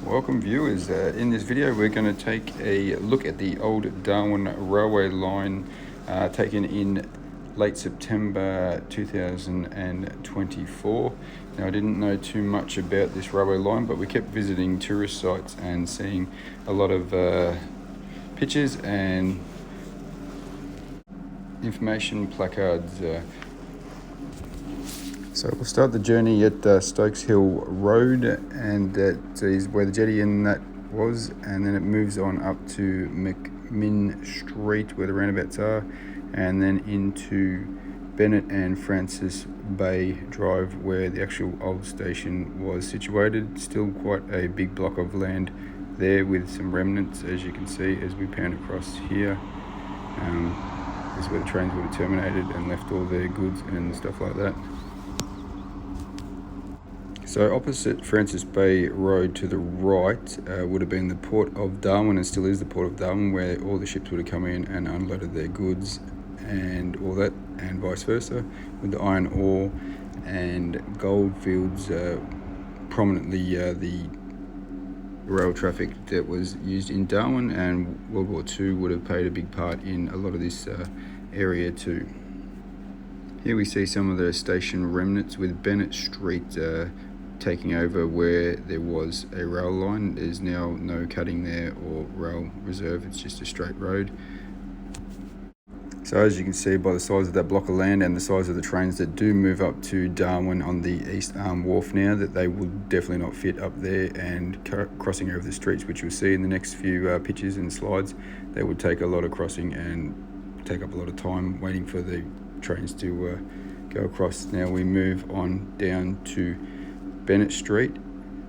Welcome viewers, in this video we're going to take a look at the old Darwin Railway Line taken in late September 2024. Now I didn't know too much about this railway line, but we kept visiting tourist sites and seeing a lot of pictures and information placards. So we'll start the journey at Stokes Hill Road, and that is where the jetty and that was, and then it moves on up to McMinn Street where the roundabouts are, and then into Bennett and Francis Bay Drive where the actual old station was situated. Still quite a big block of land there with some remnants, as you can see as we pan across here. This is where the trains would have terminated and left all their goods and stuff like that. So opposite Francis Bay Road to the right would have been the Port of Darwin, and still is the Port of Darwin, where all the ships would have come in and unloaded their goods and all that, and vice versa, with the iron ore and gold fields prominently the rail traffic that was used in Darwin, and World War II would have played a big part in a lot of this area too. Here we see some of the station remnants with Bennett Street taking over where there was a rail line. There's now no cutting there or rail reserve, it's just a straight road. So as you can see by the size of that block of land and the size of the trains that do move up to Darwin on the East Arm Wharf now, that they would definitely not fit up there, and crossing over the streets, which you'll see in the next few pictures and slides, they would take a lot of crossing and take up a lot of time waiting for the trains to go across. Now we move on down to Bennett Street,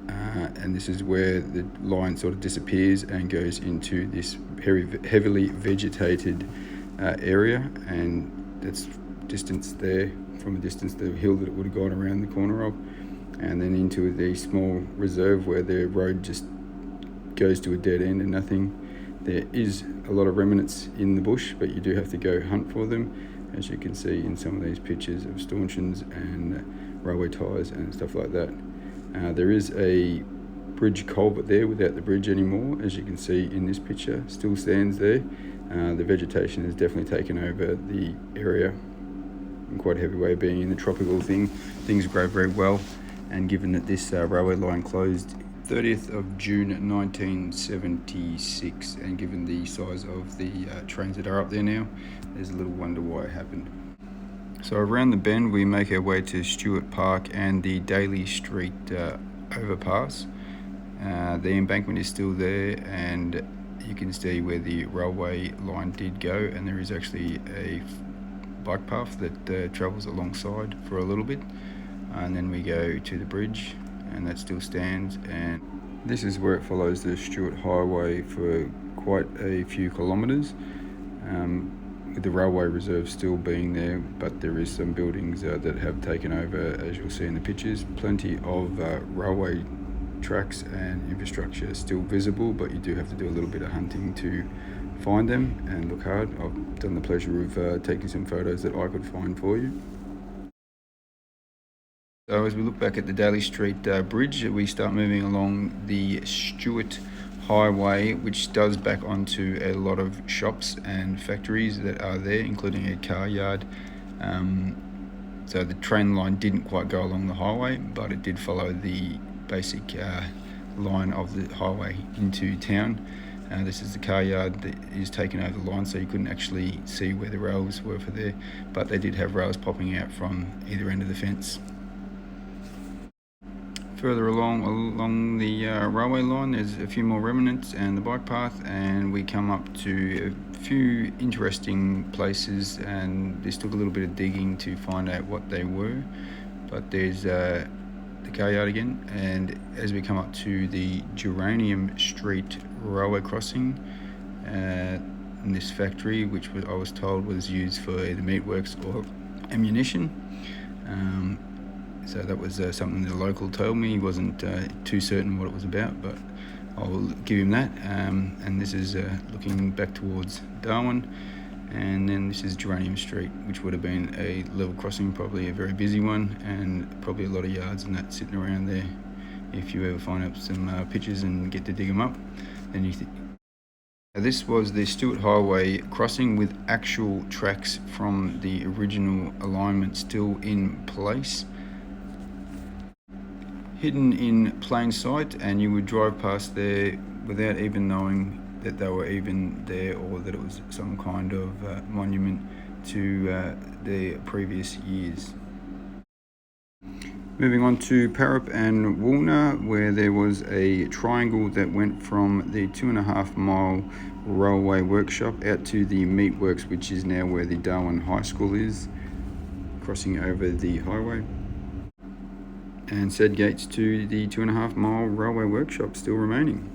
and this is where the line sort of disappears and goes into this heavily vegetated area, and that's distance there, from a distance, the hill that it would have gone around the corner of, and then into the small reserve where the road just goes to a dead end and nothing. There is a lot of remnants in the bush, but you do have to go hunt for them, as you can see in some of these pictures of stanchions and railway ties and stuff like that. There is a bridge culvert there without the bridge anymore, as you can see in this picture, still stands there. The vegetation has definitely taken over the area in quite a heavy way, being in the tropical thing. Things grow very well, and given that this railway line closed 30th of June 1976, and given the size of the trains that are up there now, there's a little wonder why it happened. So around the bend we make our way to Stewart Park and the Daly Street overpass. The embankment is still there, and you can see where the railway line did go, and there is actually a bike path that travels alongside for a little bit, and then we go to the bridge, and that still stands, and this is where it follows the Stewart Highway for quite a few kilometres, with the railway reserve still being there, but there is some buildings that have taken over, as you'll see in the pictures. Plenty of railway tracks and infrastructure still visible, but you do have to do a little bit of hunting to find them and look hard. I've done the pleasure of taking some photos that I could find for you. So as we look back at the Daly Street bridge, we start moving along the Stewart Highway, which does back onto a lot of shops and factories that are there, including a car yard. So the train line didn't quite go along the highway, but it did follow the basic line of the highway into town. This is the car yard that is taken over the line, so you couldn't actually see where the rails were for there, but they did have rails popping out from either end of the fence. Further along the railway line, there's a few more remnants and the bike path, and we come up to a few interesting places, and this took a little bit of digging to find out what they were, but there's the car yard again, and as we come up to the Geranium Street railway crossing, in this factory, which I was told was used for either meatworks or ammunition. So that was something the local told me. He wasn't too certain what it was about, but I'll give him that. And this is looking back towards Darwin, and then this is Geranium Street, which would have been a level crossing, probably a very busy one, and probably a lot of yards and that sitting around there if you ever find up some pictures and get to dig them up, then you this was the Stuart Highway crossing with actual tracks from the original alignment still in place, hidden in plain sight, and you would drive past there without even knowing that they were even there, or that it was some kind of monument to the previous years. Moving on to Parup and Woolner, where there was a triangle that went from the 2.5 mile railway workshop out to the meatworks, which is now where the Darwin High School is, crossing over the highway. And said gates to the 2.5 mile railway workshop still remaining.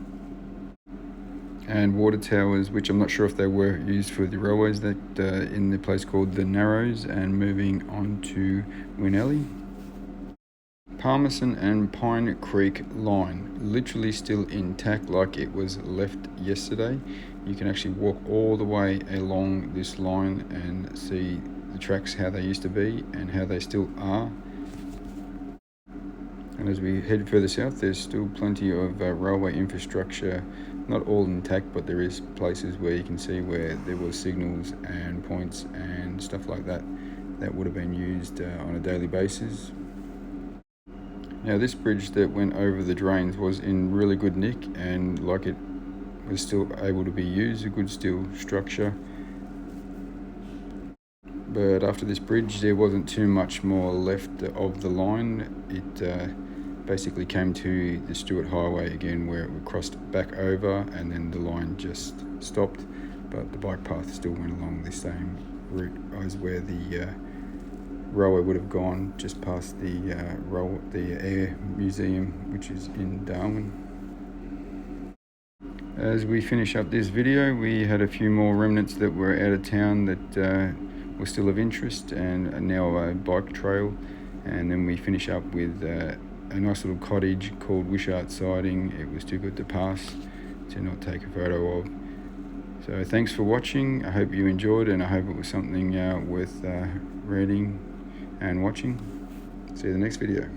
And water towers, which I'm not sure if they were used for the railways, that in the place called the Narrows, and moving on to Winelli. Palmerston and Pine Creek line, literally still intact like it was left yesterday. You can actually walk all the way along this line and see the tracks, how they used to be and how they still are. And as we head further south, there's still plenty of railway infrastructure, not all intact, but there is places where you can see where there were signals and points and stuff like that that would have been used on a daily basis. Now this bridge that went over the drains was in really good nick, and like it was still able to be used, a good steel structure. But after this bridge there wasn't too much more left of the line. It basically came to the Stuart Highway again, where it crossed back over and then the line just stopped, but the bike path still went along the same route as where the railway would have gone, just past the Air Museum, which is in Darwin. As we finish up this video, we had a few more remnants that were out of town that were still of interest, and now a bike trail. And then we finish up with a nice little cottage called Wishart Siding. It was too good to pass to not take a photo of. So thanks for watching. I hope you enjoyed, and I hope it was something worth reading and watching. See you in the next video.